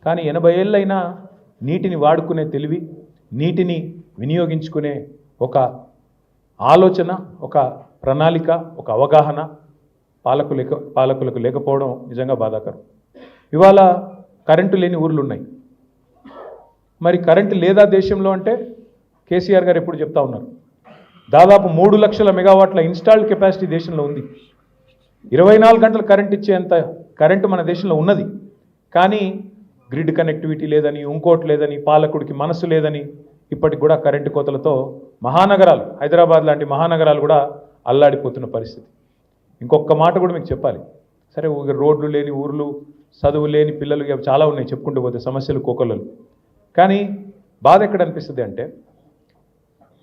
కానీ 80 ఏళ్ళైనా నీటిని వాడుకునే తెలివి, నీటిని వినియోగించుకునే ఒక ఆలోచన, ఒక ప్రణాళిక, ఒక అవగాహన పాలకులకు లేకపోవడం నిజంగా బాధాకరం. ఇవాళ కరెంటు లేని ఊర్లు ఉన్నాయి. మరి కరెంటు లేదా దేశంలో అంటే కేసీఆర్ గారు ఎప్పుడు చెప్తా ఉన్నారు, దాదాపు 3 లక్షల మెగావాట్ల ఇన్స్టాల్డ్ కెపాసిటీ దేశంలో ఉంది. 24 గంటలు కరెంట్ ఇచ్చేంత కరెంటు మన దేశంలో ఉన్నది. కానీ గ్రిడ్ కనెక్టివిటీ లేదని, ఇంకోటి లేదని, పాలకుడికి మనసు లేదని ఇప్పటికి కూడా కరెంటు కోతలతో మహానగరాలు, హైదరాబాద్ లాంటి మహానగరాలు కూడా అల్లాడిపోతున్న పరిస్థితి. ఇంకొక మాట కూడా మీకు చెప్పాలి. సరే, రోడ్లు లేని ఊర్లు, చదువు లేని పిల్లలు ఇవి చాలా ఉన్నాయి చెప్పుకుంటూ పోతే, సమస్యలు కోకొల్లలు. కానీ బాధ ఎక్కడ అనిపిస్తుంది అంటే,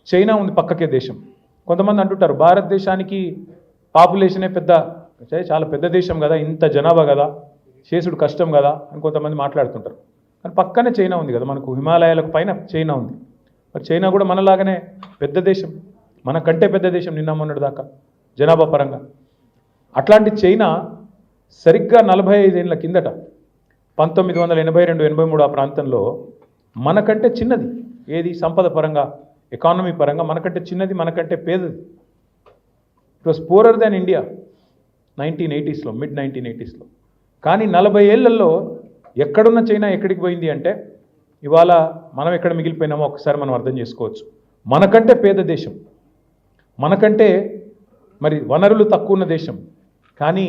చైనా ఉంది పక్కకే దేశం. కొంతమంది అంటుంటారు భారతదేశానికి పాపులేషనే చాలా పెద్ద దేశం కదా, ఇంత జనాభా కదా, చేసుడు కష్టం కదా అని కొంతమంది మాట్లాడుతుంటారు. కానీ పక్కనే చైనా ఉంది కదా, మనకు హిమాలయాలకు పైన చైనా ఉంది. మరి చైనా కూడా మనలాగానే పెద్ద దేశం, మనకంటే పెద్ద దేశం నిన్న మొన్నటి దాకా జనాభా పరంగా. అట్లాంటి చైనా సరిగ్గా 45 ఏళ్ళ కిందట 1982-83 ఆ ప్రాంతంలో మనకంటే చిన్నది. ఏది సంపద పరంగా, ఎకానమీ పరంగా మనకంటే చిన్నది, మనకంటే పేదది. It was poorer than India 1980స్లో, మిడ్ 1980స్లో. కానీ 40 ఏళ్లలో ఎక్కడున్న చైనా ఎక్కడికి పోయింది అంటే, ఇవాళ మనం ఎక్కడ మిగిలిపోయినామో ఒకసారి మనం అర్థం చేసుకోవచ్చు. మనకంటే పేద దేశం, మనకంటే మరి వనరులు తక్కువ ఉన్న దేశం, కానీ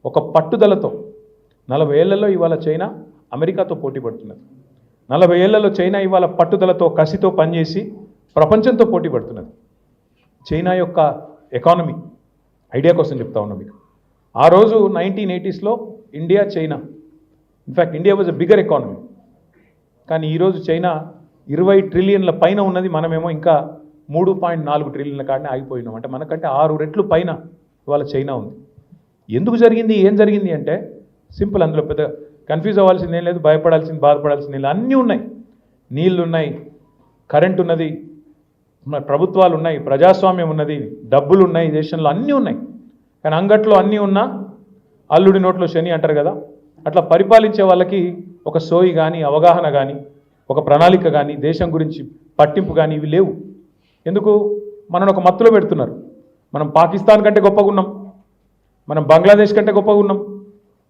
ఒక పట్టుదలతో 40 ఏళ్లలో ఇవాళ చైనా అమెరికాతో పోటీ పడుతున్నది. 40 ఏళ్లలో చైనా ఇవాళ పట్టుదలతో, కసితో పనిచేసి ప్రపంచంతో పోటీ పడుతున్నది. చైనా యొక్క ఎకానమీ ఐడియా కోసం చెప్తా ఉన్నా మీకు. ఆ రోజు 1980స్లో India, China, in fact India was a bigger economy. కానీ ఈరోజు చైనా 20 ట్రిలియన్ల పైన ఉన్నది, మనమేమో ఇంకా 3.4 ట్రిలియన్ల కాడనే ఆగిపోయినాం. అంటే మనకంటే 6 రెట్లు పైన ఇవాళ చైనా ఉంది. ఎందుకు జరిగింది, ఏం జరిగింది అంటే సింపుల్. అందులో పెద్ద కన్ఫ్యూజ్ అవ్వాల్సింది ఏం లేదు, భయపడాల్సింది, బాధపడాల్సింది ఏం లేదు. అన్నీ ఉన్నాయి. నీళ్ళు ఉన్నాయి, కరెంట్ ఉన్నది, ప్రభుత్వాలు ఉన్నాయి, ప్రజాస్వామ్యం ఉన్నది, డబ్బులు ఉన్నాయి, దేశంలో అన్నీ ఉన్నాయి. కానీ అంగట్లో అన్నీ ఉన్నా అల్లుడి నోట్లో శని అంటారు కదా, అట్లా పరిపాలించే వాళ్ళకి ఒక సోయి కానీ, అవగాహన కానీ, ఒక ప్రణాళిక కానీ, దేశం గురించి పట్టింపు కానీ ఇవి లేవు. ఎందుకు? మనను ఒక మత్తులో పెడుతున్నారు. మనం పాకిస్తాన్ కంటే గొప్పగా ఉన్నాం, మనం బంగ్లాదేశ్ కంటే గొప్పగా ఉన్నాం,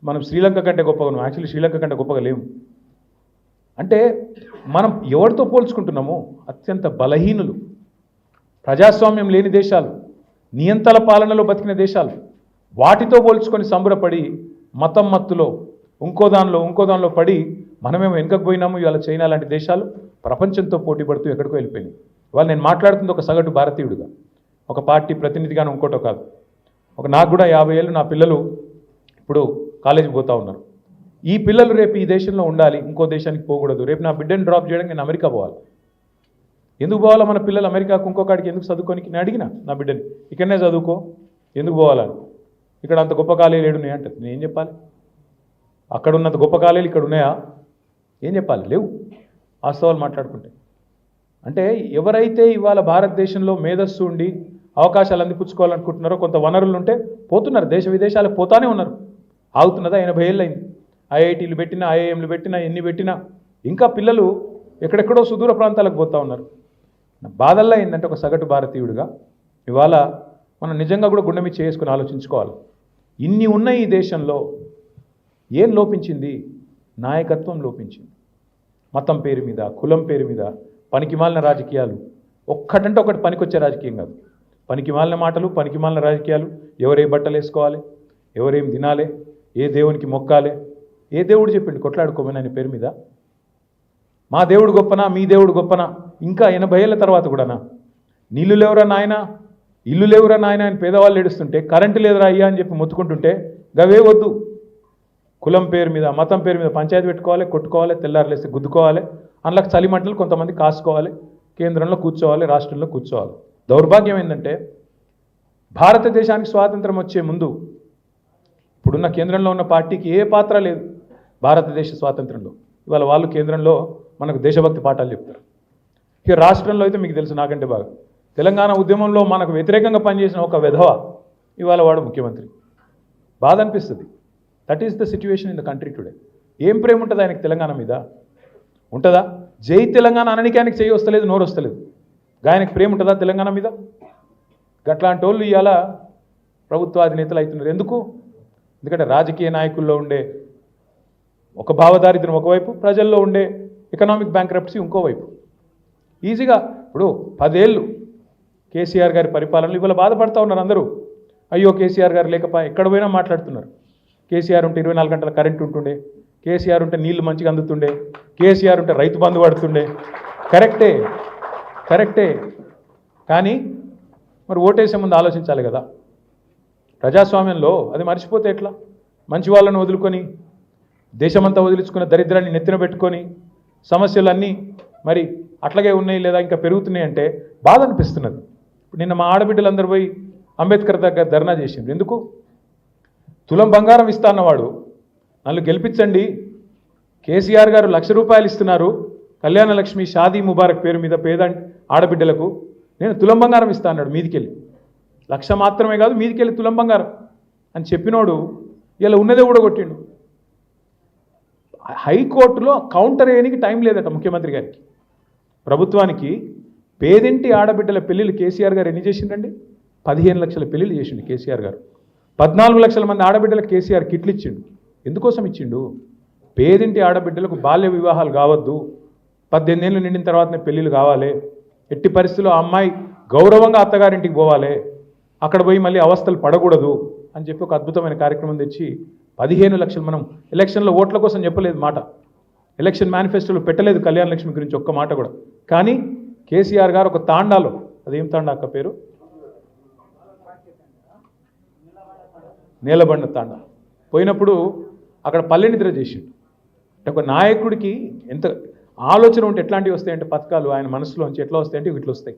మనం శ్రీలంక కంటే గొప్పగా ఉన్నాం. యాక్చువల్లీ శ్రీలంక కంటే గొప్పగా లేవు. అంటే మనం ఎవరితో పోల్చుకుంటున్నామో అత్యంత బలహీనులు, ప్రజాస్వామ్యం లేని దేశాలు, నియంతల పాలనలో బతికిన దేశాలు, వాటితో పోల్చుకొని సంబరపడి మతం మత్తులో ఇంకో దానిలో పడి మనమేమో వెనుకకు పోయినాము. ఇవాళ చైనా లాంటి దేశాలు ప్రపంచంతో పోటీ పడుతూ ఎక్కడికో వెళ్ళిపోయినాయి. ఇవాళ నేను మాట్లాడుతుంది ఒక సగటు భారతీయుడిగా, ఒక పార్టీ ప్రతినిధిగాను, ఇంకోటో కాదు. నాకు కూడా 50 ఏళ్ళు, నా పిల్లలు ఇప్పుడు కాలేజీకి పోతూ ఉన్నారు. ఈ పిల్లలు రేపు ఈ దేశంలో ఉండాలి, ఇంకో దేశానికి పోకూడదు. రేపు నా బిడ్డను డ్రాప్ చేయడానికి నేను అమెరికా పోవాలి. ఎందుకు పోవాలా మన పిల్లలు అమెరికాకు, ఇంకొకడికి ఎందుకు చదువుకోనికి? నేను అడిగిన నా బిడ్డని, ఇక్కడనే చదువుకో, ఎందుకు పోవాలని. ఇక్కడ అంత గొప్ప కాలేజీలు ఏడున్నాయి అంటే నేను ఏం చెప్పాలి? అక్కడ ఉన్నంత గొప్ప కాలేజీలు ఇక్కడ ఉన్నాయా? ఏం చెప్పాలి? లేవు. వాస్తవాలు మాట్లాడుకుంటే. అంటే ఎవరైతే ఇవాళ భారతదేశంలో మేధస్సు ఉండి అవకాశాలు అందిపుచ్చుకోవాలనుకుంటున్నారో, కొంత వనరులు ఉంటే పోతున్నారు, దేశ విదేశాలకు పోతానే ఉన్నారు. ఆగుతున్నదా? 80 ఏళ్ళు అయింది. ఐఐటీలు పెట్టినా, ఐఐఎంలు పెట్టినా, ఎన్ని పెట్టినా ఇంకా పిల్లలు ఎక్కడెక్కడో సుదూర ప్రాంతాలకు పోతూ ఉన్నారు. బాధల్లో ఏంటంటే ఒక సగటు భారతీయుడిగా ఇవాళ మనం నిజంగా కూడా గుండె మీద చేసుకుని ఆలోచించుకోవాలి. ఇన్ని ఉన్న ఈ దేశంలో ఏం లోపించింది? నాయకత్వం లోపించింది. మతం పేరు మీద, కులం పేరు మీద పనికిమాలిన రాజకీయాలు, ఒక్కటంటే ఒకటి పనికొచ్చే రాజకీయం కాదు. పనికిమాలిన మాటలు, పనికిమాలిన రాజకీయాలు. ఎవరే బట్టలు వేసుకోవాలి, ఎవరేం తినాలి, ఏ దేవునికి మొక్కాలి, ఏ దేవుడు చెప్పిండు కొట్లాడుకోమని ఆయన పేరు మీద? మా దేవుడు గొప్పనా, మీ దేవుడు గొప్పనా? ఇంకా 80 ఏళ్ళ తర్వాత కూడానా? నీళ్లు లేవురా నాయన, ఇల్లు లేవురా నాయన అని పేదవాళ్ళు ఏడుస్తుంటే, కరెంటు లేదురా అయ్యా అని చెప్పి మొత్తుకుంటుంటే గవే వద్దు. కులం పేరు మీద, మతం పేరు మీద పంచాయతీ పెట్టుకోవాలి, కొట్టుకోవాలి, తెల్లారులేస్తే గుద్దుకోవాలి, అందులోకి చలిమంటలు కొంతమంది కాసుకోవాలి, కేంద్రంలో కూర్చోవాలి, రాష్ట్రంలో కూర్చోవాలి. దౌర్భాగ్యం ఏంటంటే భారతదేశానికి స్వాతంత్రం వచ్చే ముందు ఇప్పుడున్న కేంద్రంలో ఉన్న పార్టీకి ఏ పాత్ర లేదు భారతదేశ స్వాతంత్రంలో. ఇవాళ వాళ్ళు కేంద్రంలో మనకు దేశభక్తి పాఠాలు చెప్తారు. ఇక రాష్ట్రంలో అయితే మీకు తెలుసు నాకంటే బాగా, తెలంగాణ ఉద్యమంలో మనకు వ్యతిరేకంగా పనిచేసిన ఒక వెధవ ఇవాళ వాడు ముఖ్యమంత్రి. బాధ అనిపిస్తుంది. That is the situation in the country today. ఏం ప్రేమ ఉంటుంది ఆయనకి తెలంగాణ మీద? ఉంటుందా? జై తెలంగాణ అనడానికి ఆయనకి చేయి వస్తలేదు, నోరు వస్తలేదు. ఆయనకి ప్రేమ ఉంటుందా తెలంగాణ మీద? గట్లాంటి వాళ్ళు ఇవాళ ప్రభుత్వ అధినేతలు అవుతున్నారు. ఎందుకు? ఎందుకంటే రాజకీయ నాయకుల్లో ఉండే ఒక భావదారిద్ర్యం ఒకవైపు, ప్రజల్లో ఉండే ఎకనామిక్ బ్యాంక్రప్సీ ఇంకోవైపు. ఈజీగా ఇప్పుడు 10 ఏళ్ళు కేసీఆర్ గారి పరిపాలనలు ఇవాళ బాధపడుతూ ఉన్నారు అందరూ. అయ్యో కేసీఆర్ గారు లేకపోయి ఎక్కడ పోయినా మాట్లాడుతున్నారు. కేసీఆర్ ఉంటే 24 గంటల కరెంట్ ఉంటుండే, కేసీఆర్ ఉంటే నీళ్లు మంచిగా అందుతుండే, కేసీఆర్ ఉంటే రైతు బంధు పడుతుండే. కరెక్టే. కానీ మరి ఓటేసే ముందు ఆలోచించాలి కదా. ప్రజాస్వామ్యంలో అది మర్చిపోతే ఎట్లా? మంచి వాళ్ళను వదులుకొని దేశమంతా వదిలించుకున్న దరిద్రాన్ని నెత్తిన పెట్టుకొని సమస్యలన్నీ మరి అట్లాగే ఉన్నాయి లేదా ఇంకా పెరుగుతున్నాయి అంటే బాధ అనిపిస్తున్నది. నిన్న మా ఆడబిడ్డలందరూ పోయి అంబేద్కర్ దగ్గర ధర్నా చేసిండ్రు. ఎందుకు? తులం బంగారం ఇస్తా అన్నవాడు నన్ను గెలిపించండి, కేసీఆర్ గారు ₹1,00,000 ఇస్తున్నారు కళ్యాణ లక్ష్మి షాదీ ముబారక్ పేరు మీద పేద ఆడబిడ్డలకు, నేను తులం బంగారం ఇస్తా అన్నాడు. మీదికెళ్ళి 1,00,000 మాత్రమే కాదు, మీదికెళ్ళి తులం బంగారం అని చెప్పినోడు ఇలా ఉన్నదే కూడా కొట్టిండు. హైకోర్టులో కౌంటర్ వేయడానికి టైం లేదట ముఖ్యమంత్రి గారికి. ప్రభుత్వానికి పేదింటి ఆడబిడ్డల పెళ్ళిళ్ళు కేసీఆర్ గారు ఎన్ని చేసిండండి? 15 లక్షల పెళ్ళిళ్ళు చేసిండు కేసీఆర్ గారు. 14 లక్షల మంది ఆడబిడ్డలకు కేసీఆర్ కిట్లు ఇచ్చిండు. ఎందుకోసం ఇచ్చిండు? పేదింటి ఆడబిడ్డలకు బాల్య వివాహాలు కావద్దు, 18 ఏళ్ళు నిండిన తర్వాతనే పెళ్ళిళ్ళు కావాలి, ఎట్టి పరిస్థితుల్లో ఆ అమ్మాయి గౌరవంగా అత్తగారింటికి పోవాలి, అక్కడ పోయి మళ్ళీ అవస్థలు పడకూడదు అని చెప్పి ఒక అద్భుతమైన కార్యక్రమం తెచ్చి 15 లక్షలు. మనం ఎలక్షన్లో ఓట్ల కోసం చెప్పలేదు మాట, ఎలక్షన్ మేనిఫెస్టోలో పెట్టలేదు కళ్యాణ లక్ష్మి గురించి ఒక్క మాట కూడా. కానీ కేసీఆర్ గారు ఒక తాండాలో, అదేం తాండా అక్క పేరు, నీలబండ తాండా పోయినప్పుడు అక్కడ పల్లె నిద్ర చేసిండు. అంటే ఒక నాయకుడికి ఎంత ఆలోచన ఉంటే ఎట్లాంటివి వస్తాయంటే పథకాలు ఆయన మనసులోంచి ఎట్లా వస్తాయంటే ఇట్లా వస్తాయి.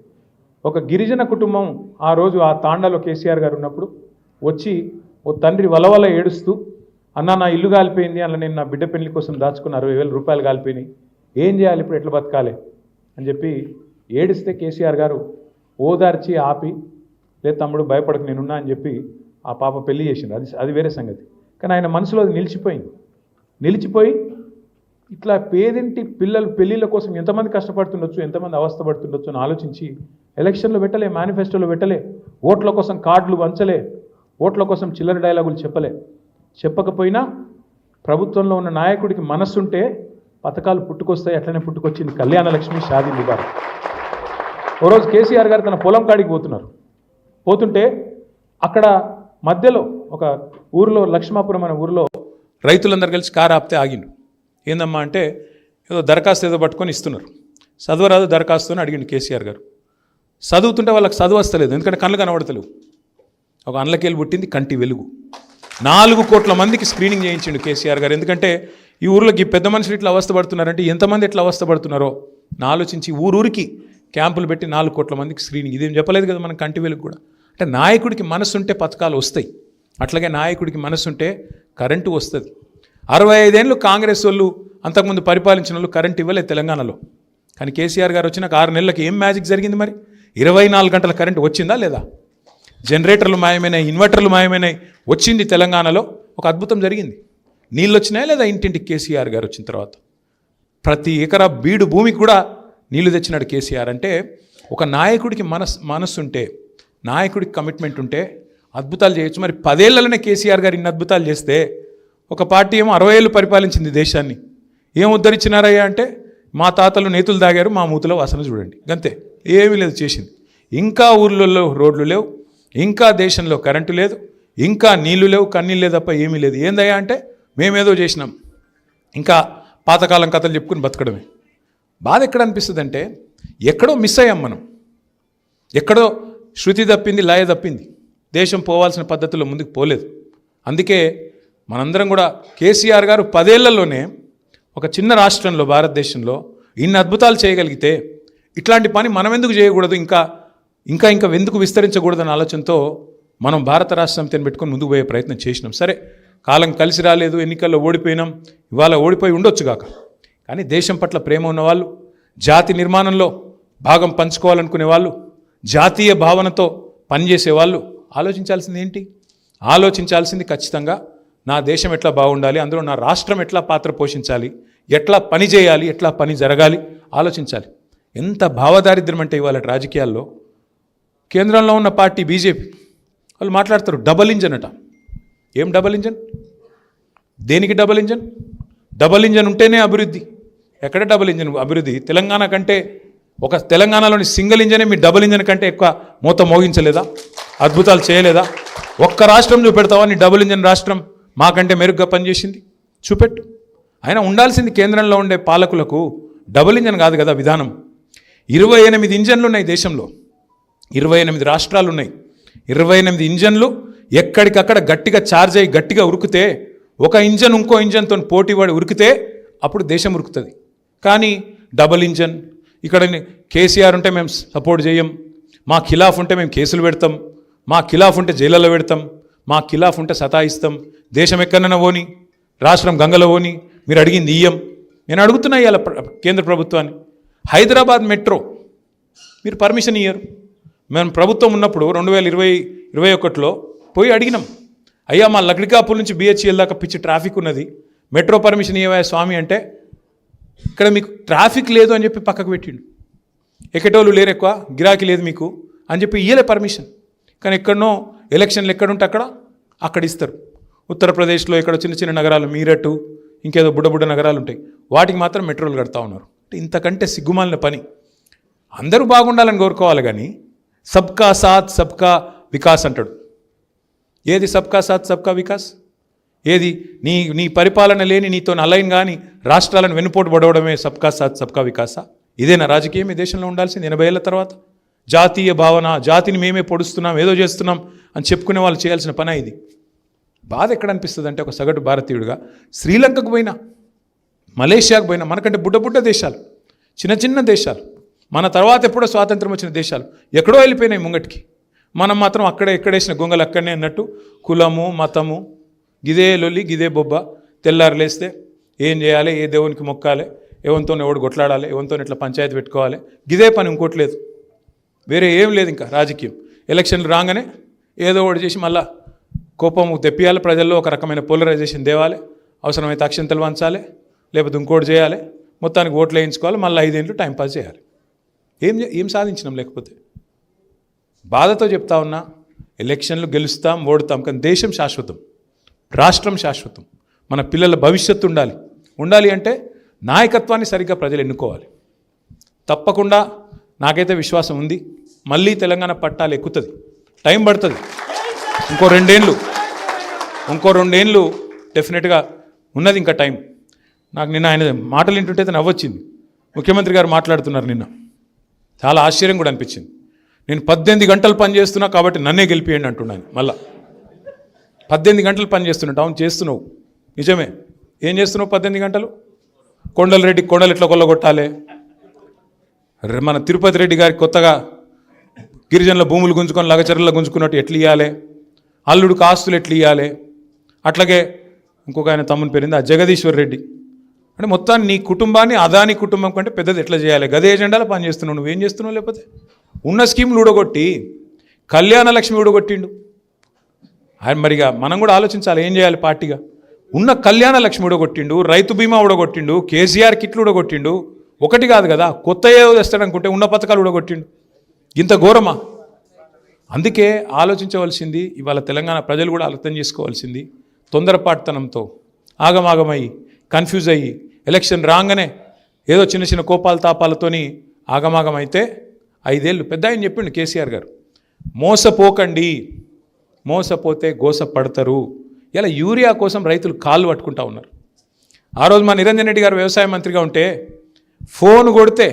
ఒక గిరిజన కుటుంబం ఆ రోజు ఆ తాండాలో కేసీఆర్ గారు ఉన్నప్పుడు వచ్చి ఓ తండ్రి వలవల ఏడుస్తూ, అన్న నా ఇల్లు కాలిపోయింది, అలా నేను నా బిడ్డ పెళ్లి కోసం దాచుకున్న 60,000 రూపాయలు కాలిపోయినాయి, ఏం చేయాలి ఇప్పుడు, ఎట్లా బతకాలి అని చెప్పి ఏడిస్తే కేసీఆర్ గారు ఓదార్చి ఆపి, లేదు తమ్ముడు భయపడకు నేనున్నా అని చెప్పి ఆ పాప పెళ్లి చేసిండు. అది వేరే సంగతి. కానీ ఆయన మనసులో అది నిలిచిపోయి ఇట్లా పేదింటి పిల్లలు పెళ్ళిళ్ళ కోసం ఎంతమంది కష్టపడుతుండొచ్చు, ఎంతమంది అవస్థపడుతుండొచ్చు అని ఆలోచించి ఎలక్షన్లో పెట్టలే, మేనిఫెస్టోలో పెట్టలే, ఓట్ల కోసం కార్డులు వంచలే, ఓట్ల కోసం చిల్లర డైలాగులు చెప్పకపోయినా ప్రభుత్వంలో ఉన్న నాయకుడికి మనస్సుంటే పథకాలు పుట్టుకొస్తాయి. అట్లనే పుట్టుకొచ్చింది కళ్యాణ లక్ష్మి షాదీ ముబారక్. ఓ రోజు కేసీఆర్ గారు తన పొలం కాడికి పోతుంటే అక్కడ మధ్యలో ఒక ఊరిలో, లక్ష్మాపురం అనే ఊరిలో రైతులందరూ కలిసి కారు ఆపితే ఆగిండు. ఏందమ్మా అంటే ఏదో దరఖాస్తు ఏదో పట్టుకొని ఇస్తున్నారు. చదవరాదు దరఖాస్తు అని అడిగిండు కేసీఆర్ గారు. చదువుతుంటే వాళ్ళకి చదువు వస్తలేదు, ఎందుకంటే కళ్ళు కనబడతలేవు. ఒక అండ్లకేలు పుట్టింది కంటి వెలుగు. 4 కోట్ల మందికి స్క్రీనింగ్ చేయించిండు కేసీఆర్ గారు. ఎందుకంటే ఈ ఊర్లోకి పెద్ద మనుషులు ఇట్లా అవస్థపడుతున్నారంటే ఎంతమంది ఎట్లా అవస్థపడుతున్నారో ఆలోచించి ఊరూరికి క్యాంపులు పెట్టి 4 కోట్ల మందికి స్క్రీనింగ్. ఇదేం చెప్పలేదు కదా మనం కంటి వెలుగు కూడా. అంటే నాయకుడికి మనసుంటే పథకాలు వస్తాయి, అట్లాగే నాయకుడికి మనసుంటే కరెంటు వస్తుంది. 65 ఏళ్ళు కాంగ్రెస్ వాళ్ళు అంతకుముందు పరిపాలించిన వాళ్ళు కరెంట్ ఇవ్వలేదు తెలంగాణలో. కానీ కేసీఆర్ గారు వచ్చినాక 6 నెలలకు ఏం మ్యాజిక్ జరిగింది మరి? 24 గంటల కరెంట్ వచ్చిందా లేదా? జనరేటర్లు మాయమైనాయి, ఇన్వర్టర్లు మాయమైనాయి, వచ్చింది తెలంగాణలో. ఒక అద్భుతం జరిగింది. నీళ్ళు వచ్చినాయా లేదా ఇంటింటికి కేసీఆర్ గారు వచ్చిన తర్వాత? ప్రతి ఎకరా బీడు భూమికి కూడా నీళ్లు తెచ్చినాడు కేసీఆర్. అంటే ఒక నాయకుడికి మనస్సు ఉంటే, నాయకుడికి కమిట్మెంట్ ఉంటే అద్భుతాలు చేయొచ్చు. మరి 10 ఏళ్లలోనే కేసీఆర్ గారు ఇన్ని అద్భుతాలు చేస్తే, ఒక పార్టీ ఏమో 60 ఏళ్ళు పరిపాలించింది దేశాన్ని, ఏం ఉద్ధరించినారయ్యా అంటే మా తాతలు నేతులు తాగారు, మా మూతులో వాసన చూడండి, గంతే, ఏమీ లేదు చేసింది. ఇంకా ఊర్లలో రోడ్లు లేవు, ఇంకా దేశంలో కరెంటు లేదు, ఇంకా నీళ్లు లేవు, కన్నీళ్ళు లేదు తప్ప ఏమీ లేదు. ఏందయ్యా అంటే మేమేదో చేసినాం, ఇంకా పాతకాలం కథలు చెప్పుకుని బతకడమే. బాధ ఎక్కడ అనిపిస్తుంది అంటే ఎక్కడో మిస్ అయ్యాం మనం, ఎక్కడో శృతి తప్పింది, లయ తప్పింది, దేశం పోవాల్సిన పద్ధతిలో ముందుకు పోలేదు. అందుకే మనందరం కూడా కేసీఆర్ గారు 10 ఏళ్లలోనే ఒక చిన్న రాష్ట్రంలో, భారతదేశంలో ఇన్ని అద్భుతాలు చేయగలిగితే ఇట్లాంటి పని మనం ఎందుకు చేయకూడదు, ఇంకా ఎందుకు విస్తరించకూడదన్న ఆలోచనతో మనం భారత రాష్ట్ర సమితిని పెట్టుకొని ముందుకు పోయే ప్రయత్నం చేసినాం. సరే, కాలం కలిసి రాలేదు, ఎన్నికల్లో ఓడిపోయినాం, ఇవాళ ఓడిపోయి ఉండొచ్చుగాక. కానీ దేశం పట్ల ప్రేమ ఉన్నవాళ్ళు, జాతి నిర్మాణంలో భాగం పంచుకోవాలనుకునే వాళ్ళు, జాతీయ భావనతో పనిచేసేవాళ్ళు ఆలోచించాల్సింది ఏంటి? ఆలోచించాల్సింది ఖచ్చితంగా నా దేశం ఎట్లా బాగుండాలి, అందులో నా రాష్ట్రం ఎట్లా పాత్ర పోషించాలి, ఎట్లా పని చేయాలి, ఎట్లా పని జరగాలి ఆలోచించాలి. ఎంత భావదారిద్ర్యం అంటే ఇవాళ రాజకీయాల్లో కేంద్రంలో ఉన్న పార్టీ బీజేపీ వాళ్ళు మాట్లాడతారు డబల్ ఇంజన్ అట. ఏం డబల్ ఇంజన్? దేనికి డబల్ ఇంజన్? డబల్ ఇంజన్ ఉంటేనే అభివృద్ధి. ఎక్కడ డబల్ ఇంజన్ అభివృద్ధి? తెలంగాణ కంటే ఒక తెలంగాణలోని సింగిల్ ఇంజనే మీ డబుల్ ఇంజన్ కంటే ఎక్కువ మూత మోగించలేదా? అద్భుతాలు చేయలేదా? ఒక్క రాష్ట్రం చూపెడతావా నీ డబుల్ ఇంజన్ రాష్ట్రం మాకంటే మెరుగ్గా పనిచేసింది? చూపెట్టు. అయినా ఉండాల్సింది కేంద్రంలో ఉండే పాలకులకు డబుల్ ఇంజన్ కాదు కదా విధానం. 28 ఇంజన్లు ఉన్నాయి దేశంలో, 28 రాష్ట్రాలు ఉన్నాయి. 28 ఇంజన్లు ఎక్కడికక్కడ గట్టిగా ఛార్జ్ అయ్యి గట్టిగా ఉరికితే, ఒక ఇంజన్ ఇంకో ఇంజన్తో పోటీపడి ఉరికితే అప్పుడు దేశం ఉరుకుతుంది. కానీ డబుల్ ఇంజన్, ఇక్కడ కేసీఆర్ ఉంటే మేము సపోర్ట్ చేయం, మా ఖిలాఫ్ ఉంటే మేము కేసులు పెడతాం, మా ఖిలాఫ్ ఉంటే జైళ్ళలో పెడతాం, మా ఖిలాఫ్ ఉంటే సతాయిస్తాం, దేశం ఎక్కడైనా పోని, రాష్ట్రం గంగలో పోని, మీరు అడిగింది ఇయ్యం. నేను అడుగుతున్నా ఇవాళ కేంద్ర ప్రభుత్వాన్ని, హైదరాబాద్ మెట్రో మీరు పర్మిషన్ ఇయ్యరు. మేము ప్రభుత్వం ఉన్నప్పుడు 2021లో పోయి అడిగినాం, అయ్యా మా లక్డికాపూర్ నుంచి BHEL దాకా పిచ్చి ట్రాఫిక్ ఉన్నది, మెట్రో పర్మిషన్ ఇవ్వయా స్వామి అంటే, ఇక్కడ మీకు ట్రాఫిక్ లేదు అని చెప్పి పక్కకు పెట్టిండు. ఎక్కటోళ్ళు లేరు, ఎక్కువ గిరాకీ లేదు మీకు అని చెప్పి ఇయ్యలే పర్మిషన్. కానీ ఎక్కడనో ఎలక్షన్లు ఎక్కడుంటే అక్కడ ఇస్తారు. ఉత్తరప్రదేశ్లో ఇక్కడ చిన్న చిన్న నగరాలు, మీరట్, ఇంకేదో బుడ్డ నగరాలు ఉంటాయి, వాటికి మాత్రం మెట్రోలు కడతా ఉన్నారు. ఇంతకంటే సిగ్గుమాలిన పని. అందరూ బాగుండాలని కోరుకోవాలి కానీ సబ్కా సాత్ సబ్కా వికాస్ అంటాడు. ఏది సబ్కా సాత్ సబ్కా వికాస్? ఏది నీ పరిపాలన లేని నీతో అలైన్ కానీ రాష్ట్రాలను వెన్నుపోటు పడవడమే సబ్కా సాత్ సబ్కా వికాసా? ఇదేనా రాజకీయం ఈ దేశంలో ఉండాల్సింది 80 ఏళ్ల తర్వాత? జాతీయ భావన, జాతిని మేమే పొడుస్తున్నాం, ఏదో చేస్తున్నాం అని చెప్పుకునే వాళ్ళు చేయాల్సిన పని ఇది. బాధ ఎక్కడ అనిపిస్తుంది అంటే, ఒక సగటు భారతీయుడిగా శ్రీలంకకు పోయినా, మలేషియాకు పోయినా, మనకంటే బుడ్డ దేశాలు, చిన్న దేశాలు, మన తర్వాత ఎప్పుడో స్వాతంత్రం వచ్చిన దేశాలు ఎక్కడో వెళ్ళిపోయినాయి ముంగటికి. మనం మాత్రం ఎక్కడేసిన గొంగలు అక్కడనే అన్నట్టు కులము మతము గిదే లొల్లి గిదే బొబ్బ. తెల్లారు లేస్తే ఏం చేయాలి, ఏ దేవునికి మొక్కాలి, ఎవరితో ఎవడు కొట్లాడాలి, ఎవరితో ఇట్లా పంచాయతీ పెట్టుకోవాలి, గిదే పని, ఇంకోటి లేదు, వేరే ఏం లేదు. ఇంకా రాజకీయం ఎలక్షన్లు రాగానే ఏదో ఒకటి చేసి మళ్ళా కోపం తెప్పియాలి, ప్రజల్లో ఒక రకమైన పోలరైజేషన్ తేవాలి, అవసరమైతే అక్షంతలు వంచాలి, లేకపోతే ఇంకోటి చేయాలి, మొత్తానికి ఓట్లు వేయించుకోవాలి, మళ్ళీ 5 ఏళ్ళు టైంపాస్ చేయాలి. ఏం సాధించినాం? లేకపోతే బాధతో చెప్తా ఉన్నా, ఎలక్షన్లు గెలుస్తాం ఓడుతాం, కానీ దేశం శాశ్వతం, రాష్ట్రం శాశ్వతం, మన పిల్లల భవిష్యత్తు ఉండాలి అంటే నాయకత్వాన్ని సరిగ్గా ప్రజలు ఎన్నుకోవాలి. తప్పకుండా నాకైతే విశ్వాసం ఉంది, మళ్ళీ తెలంగాణ పట్టాలు ఎక్కుతుంది. టైం పడుతుంది, ఇంకో 2 ఏళ్ళు డెఫినెట్గా ఉన్నది, ఇంకా టైం. నాకు నిన్న ఆయన మాటలు వింటుంటే నవ్వొచ్చింది. ముఖ్యమంత్రి గారు మాట్లాడుతున్నారు నిన్న, చాలా ఆశ్చర్యం కూడా అనిపించింది. నేను 18 గంటలు పని చేస్తున్నా కాబట్టి నన్నే గెలిపియండి అంటున్నాను. మళ్ళా 18 గంటలు పని చేస్తున్నట్టు. అవును, చేస్తున్నావు, నిజమే. ఏం చేస్తున్నావు 18 గంటలు? కొండలు ఎట్లా కొల్లగొట్టాలి, మన తిరుపతి రెడ్డి గారికి కొత్తగా గిరిజనుల భూములు గుంజుకొని లగచర్ల గుంజుకున్నట్టు ఎట్లా ఇవ్వాలి, అల్లుడికి ఆస్తులు ఎట్లా ఇవ్వాలి, అట్లాగే ఇంకొక ఆయన తమ్ముని పేరింది ఆ జగదీశ్వర్ రెడ్డి. అంటే మొత్తాన్ని నీ కుటుంబాన్ని అదాని కుటుంబం కంటే పెద్దది ఎట్లా చేయాలి, గదే ఎజెండాలో పని చేస్తున్నావు. నువ్వేం చేస్తున్నావు? లేకపోతే ఉన్న స్కీములు ఊడగొట్టి కళ్యాణ లక్ష్మి ఊడగొట్టిండు. ఆయన మరిగా మనం కూడా ఆలోచించాలి, ఏం చేయాలి పార్టీగా. ఉన్న కళ్యాణ లక్ష్మి ఊడగొట్టిండు, రైతు బీమా ఊడగొట్టిండు, కేసీఆర్ కిట్లు ఊడగొట్టిండు. ఒకటి కాదు కదా, కొత్త ఏదో తెస్తాడనుకుంటే ఉన్న పథకాలు ఊడగొట్టిండు. ఇంత ఘోరమా? అందుకే ఆలోచించవలసింది, ఇవాళ తెలంగాణ ప్రజలు కూడా అర్థం చేసుకోవాల్సింది, తొందరపాటుతనంతో ఆగమాగమయ్యి కన్ఫ్యూజ్ అయ్యి ఎలక్షన్ రాగానే ఏదో చిన్న కోపాల తాపాలతోని ఆగమాగమైతే 5 ఏళ్ళు. పెద్ద ఆయన చెప్పిండు కేసీఆర్ గారు, మోసపోకండి, మోసపోతే గోసపడతారు. ఇలా యూరియా కోసం రైతులు కాళ్ళు పట్టుకుంటా ఉన్నారు. ఆ రోజు మా నిరంజన్ రెడ్డి గారు వ్యవసాయ మంత్రిగా ఉంటే ఫోన్ కొడితే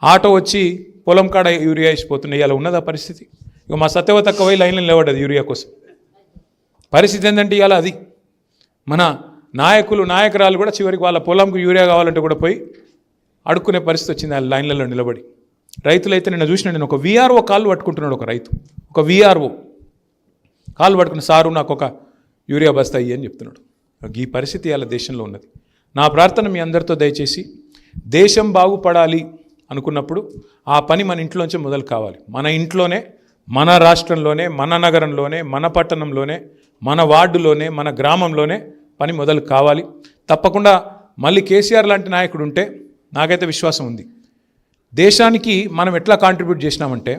ఆటో వచ్చి పొలం కాడ యూరియా వేసిపోతున్నాయి. ఇలా ఉన్నదా పరిస్థితి? ఇక మా సత్యవతక్క పోయి లైన్లో నిలబడ్డది యూరియా కోసం. పరిస్థితి ఏంటంటే ఇవాళ అది మన నాయకురాలు కూడా చివరికి వాళ్ళ పొలంకు యూరియా కావాలంటే కూడా పోయి అడుక్కునే పరిస్థితి వచ్చింది ఆ లైన్లలో నిలబడి. రైతులైతే నిన్న చూసిన, నేను ఒక VRO కాళ్ళు పట్టుకుంటున్నాడు, ఒక రైతు, ఒక VRO కాళ్ళు పట్టుకుని, సారు నాకు ఒక యూరియా బస్తా అయ్యి అని చెప్తున్నాడు. ఈ పరిస్థితి ఇవాళ దేశంలో ఉన్నది. నా ప్రార్థన మీ అందరితో, దయచేసి దేశం బాగుపడాలి అనుకున్నప్పుడు ఆ పని మన ఇంట్లోంచే మొదలు కావాలి. మన ఇంట్లోనే మన రాష్ట్రంలోనే, మన నగరంలోనే, మన పట్టణంలోనే, మన వార్డులోనే, మన గ్రామంలోనే పని మొదలు కావాలి. తప్పకుండా మళ్ళీ కేసీఆర్ లాంటి నాయకుడు ఉంటే నాకైతే విశ్వాసం ఉంది. దేశానికి మనం ఎట్లా కాంట్రిబ్యూట్ చేసినామంటే,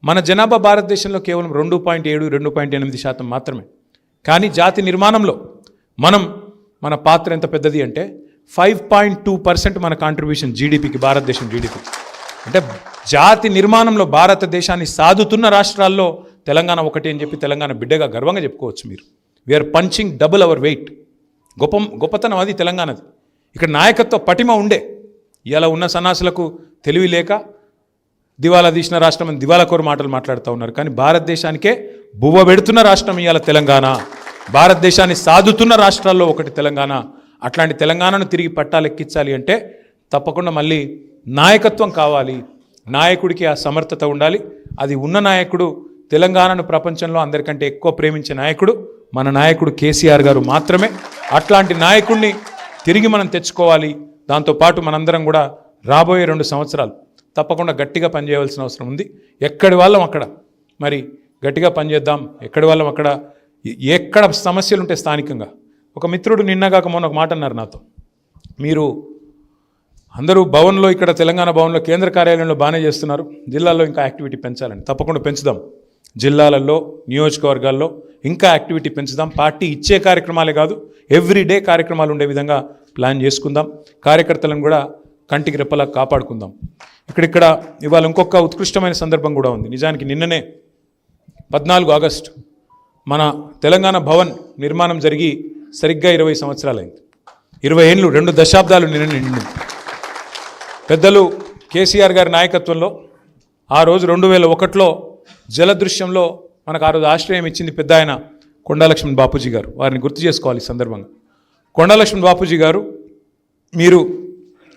మన జనాభా భారతదేశంలో కేవలం 2.7, 2.8% మాత్రమే. కానీ జాతి నిర్మాణంలో మన పాత్ర ఎంత పెద్దది అంటే 5.2% మన కాంట్రిబ్యూషన్ జీడిపికి, భారతదేశం జీడిపికి. అంటే జాతి నిర్మాణంలో భారతదేశాన్ని సాదుతున్న రాష్ట్రాల్లో తెలంగాణ ఒకటి అని చెప్పి తెలంగాణ బిడ్డగా గర్వంగా చెప్పుకోవచ్చు. మీరు we are punching double our weight. గొప్పతనం అది తెలంగాణది. ఇక్కడ నాయకత్వ పటిమ ఉండే. ఇలా ఉన్న సన్నాసులకు తెలివి లేక దివాలా తీసిన రాష్ట్రం అని దివాలా కోరు మాటలు మాట్లాడుతూ ఉన్నారు. కానీ భారతదేశానికే బువ్వ పెడుతున్న రాష్ట్రం ఇవాళ తెలంగాణ. భారతదేశాన్ని సాదుతున్న రాష్ట్రాల్లో ఒకటి తెలంగాణ. అట్లాంటి తెలంగాణను తిరిగి పట్టాలెక్కించాలి అంటే తప్పకుండా మళ్ళీ నాయకత్వం కావాలి. నాయకుడికి ఆ సమర్థత ఉండాలి. అది ఉన్న నాయకుడు, తెలంగాణను ప్రపంచంలో అందరికంటే ఎక్కువ ప్రేమించే నాయకుడు మన నాయకుడు కేసీఆర్ గారు మాత్రమే. అట్లాంటి నాయకుడిని తిరిగి మనం తెచ్చుకోవాలి. దాంతోపాటు మనందరం కూడా రాబోయే 2 సంవత్సరాలు తప్పకుండా గట్టిగా పనిచేయవలసిన అవసరం ఉంది. ఎక్కడి వాళ్ళం అక్కడ మరి గట్టిగా పనిచేద్దాం. ఎక్కడి వాళ్ళం అక్కడ, ఎక్కడ సమస్యలు ఉంటే స్థానికంగా. ఒక మిత్రుడు నిన్నగాక మొన్న ఒక మాట అన్నారు నాతో, మీరు అందరూ భవన్లో, ఇక్కడ తెలంగాణ భవన్లో కేంద్ర కార్యాలయంలో బాగానే చేస్తున్నారు, జిల్లాల్లో ఇంకా యాక్టివిటీ పెంచాలని. తప్పకుండా పెంచుదాం. జిల్లాలలో, నియోజకవర్గాల్లో ఇంకా యాక్టివిటీ పెంచుదాం. పార్టీ ఇచ్చే కార్యక్రమాలే కాదు, ఎవ్రీడే కార్యక్రమాలు ఉండే విధంగా ప్లాన్ చేసుకుందాం. కార్యకర్తలను కూడా కంటికి రెప్పలా కాపాడుకుందాం. ఇక్కడ ఇవాళ ఇంకొక ఉత్కృష్టమైన సందర్భం కూడా ఉంది. నిజానికి నిన్ననే 14 ఆగస్టు మన తెలంగాణ భవన్ నిర్మాణం జరిగి సరిగ్గా 20 సంవత్సరాలైంది. 20 ఏళ్ళు, 2 దశాబ్దాలు నిన్న నిండింది. పెద్దలు కేసీఆర్ గారి నాయకత్వంలో ఆ రోజు 2001లో జలదృశ్యంలో మనకు ఆ రోజు ఆశ్రయం ఇచ్చింది పెద్ద ఆయన కొండా లక్ష్మణ్ బాపూజీ గారు. వారిని గుర్తు చేసుకోవాలి ఈ సందర్భంగా. కొండా లక్ష్మణ్ బాపూజీ గారు, మీరు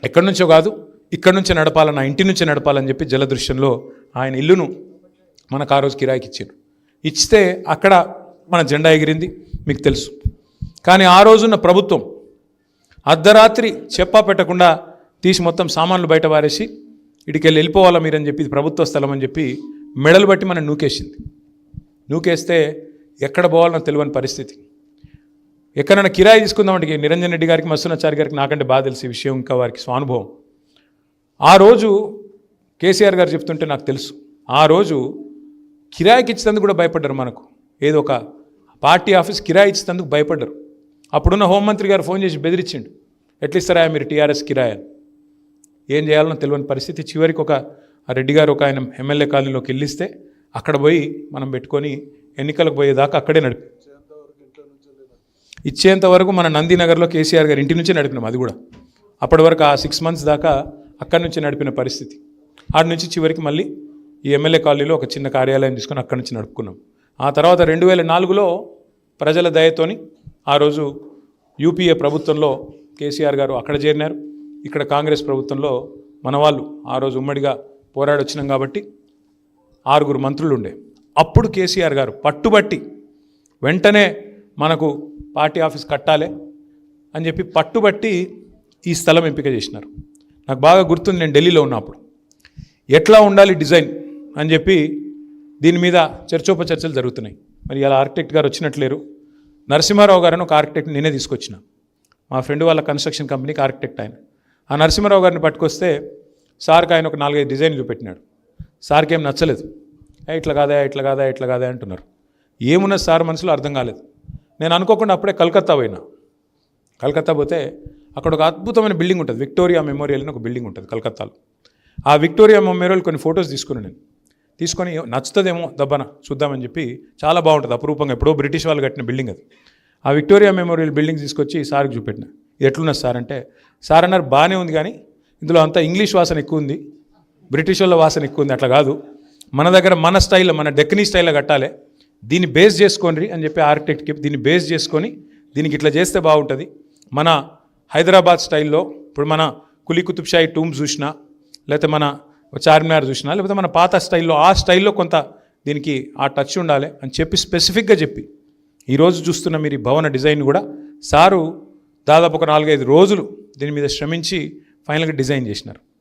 ఎక్కడి నుంచో కాదు, ఇక్కడి నుంచే నడపాలన్న, ఇంటి నుంచే నడపాలని చెప్పి జలదృశ్యంలో ఆయన ఇల్లును మనకు ఆ రోజు కిరాయికి ఇచ్చారు. ఇస్తే అక్కడ మన జెండా ఎగిరింది, మీకు తెలుసు. కానీ ఆ రోజున్న ప్రభుత్వం అర్ధరాత్రి చెప్పా పెట్టకుండా తీసి మొత్తం సామాన్లు బయట వారేసి ఇటుకెళ్ళి వెళ్ళిపోవాలా మీరని చెప్పి, ఇది ప్రభుత్వ స్థలం అని చెప్పి మెడలు బట్టి మనం నూకేసింది. నూకేస్తే ఎక్కడ పోవాలనో తెలియని పరిస్థితి. ఎక్కడైనా కిరాయి తీసుకుందామంటే నిరంజన్ రెడ్డి గారికి, మత్స్యనాచారి గారికి నాకంటే బాగా తెలిసే విషయం, ఇంకా వారికి స్వానుభవం. ఆ రోజు కేసీఆర్ గారు చెప్తుంటే నాకు తెలుసు, ఆ రోజు కిరాయికి ఇచ్చినందుకు కూడా భయపడ్డారు. మనకు ఏదో ఒక పార్టీ ఆఫీస్ కిరాయి ఇచ్చినందుకు భయపడ్డారు. అప్పుడున్న హోంమంత్రి గారు ఫోన్ చేసి బెదిరించిండు, ఎట్లా ఇస్తారా మీరు టీఆర్ఎస్ కిరాయి? ఏం చేయాలనో తెలియని పరిస్థితి. చివరికి ఒక రెడ్డి గారు ఒక ఆయన ఎమ్మెల్యే కాలనీలోకి వెళ్ళిస్తే అక్కడ పోయి మనం పెట్టుకొని ఎన్నికలకు పోయేదాకా అక్కడే ఇచ్చేంత వరకు మన నందినగర్లో కేసీఆర్ గారు ఇంటి నుంచే నడిపినాం. అది కూడా అప్పటి వరకు ఆ 6 months దాకా అక్కడి నుంచి నడిపిన పరిస్థితి. ఆడి నుంచి చివరికి మళ్ళీ ఈ ఎమ్మెల్యే కాలనీలో ఒక చిన్న కార్యాలయం తీసుకొని అక్కడి నుంచి నడుపుకున్నాం. ఆ తర్వాత 2004లో ప్రజల దయతోని ఆ రోజు యూపీఏ ప్రభుత్వంలో కేసీఆర్ గారు అక్కడ చేరినారు. ఇక్కడ కాంగ్రెస్ ప్రభుత్వంలో మన వాళ్ళు ఆ రోజు ఉమ్మడిగా పోరాడి వచ్చినాం కాబట్టి 6 మంత్రులు ఉండే. అప్పుడు కేసీఆర్ గారు పట్టుబట్టి వెంటనే మనకు పార్టీ ఆఫీస్ కట్టాలి అని చెప్పి పట్టుబట్టి ఈ స్థలం ఎంపిక చేసినారు. నాకు బాగా గుర్తుంది, నేను ఢిల్లీలో ఉన్నప్పుడు ఎట్లా ఉండాలి డిజైన్ అని చెప్పి దీని మీద చర్చోపచర్చలు జరుగుతున్నాయి. మరి ఇలా ఆర్కిటెక్ట్ గారు వచ్చినట్లేరు. నరసింహారావు గారిని ఒక ఆర్కిటెక్ట్ నేనే తీసుకొచ్చిన, మా ఫ్రెండ్ వాళ్ళ కన్స్ట్రక్షన్ కంపెనీకి ఆర్కిటెక్ట్ ఆయన. ఆ నరసింహారావు గారిని పట్టుకొస్తే సార్కి ఆయన ఒక 4-5 డిజైన్లు చూపెట్టినాడు. సార్కి ఏం నచ్చలేదు. ఇట్లా కాదా ఇట్లా కాదా ఇట్లా కాదా అంటున్నారు. ఏమున్నా సార్ మనసులో అర్థం కాలేదు. నేను అనుకోకుండా అప్పుడే కలకత్తా పోయినా. కలకత్తా పోతే అక్కడ ఒక అద్భుతమైన బిల్డింగ్ ఉంటుంది, విక్టోరియా మెమోరియల్ అని ఒక బిల్డింగ్ ఉంటుంది కలకత్తాలో. ఆ విక్టోరియా మెమోరియల్ కొన్ని ఫొటోస్ తీసుకుని తీసుకొని నచ్చుతుందేమో దబ్బన చూద్దామని చెప్పి, చాలా బాగుంటుంది, అపురూపంగా ఎప్పుడో బ్రిటిష్ వాళ్ళు కట్టిన బిల్డింగ్ అది. ఆ విక్టోరియా మెమోరియల్ బిల్డింగ్ తీసుకొచ్చి సార్కి చూపెట్టిన. ఇది ఎట్లున్నది సార్ అంటే, సార్ అన్నారు బాగానే ఉంది కానీ ఇందులో అంతా ఇంగ్లీష్ వాసన ఎక్కువ ఉంది, బ్రిటిష్ వాళ్ళ వాసన ఎక్కువ ఉంది, అట్లా కాదు, మన దగ్గర మన స్టైల్లో, మన డెక్కనీ స్టైల్లో కట్టాలి, దీన్ని బేస్ చేసుకోండి అని చెప్పి ఆర్కిటెక్ట్కి దీన్ని బేస్ చేసుకొని దీనికి ఇట్లా చేస్తే బాగుంటుంది. మన హైదరాబాద్ స్టైల్లో ఇప్పుడు మన కులీ కుతుబ్షాహీ టూమ్స్ చూసినా, లేకపోతే మన చార్మినార్ చూసినా, లేకపోతే మన పాత స్టైల్లో ఆ స్టైల్లో కొంత దీనికి ఆ టచ్ ఉండాలి అని చెప్పి స్పెసిఫిక్గా చెప్పి ఈరోజు చూస్తున్న మీరు ఈ భవన డిజైన్ కూడా సారు దాదాపు ఒక 4-5 రోజులు దీని మీద శ్రమించి ఫైనల్గా డిజైన్ చేసినారు.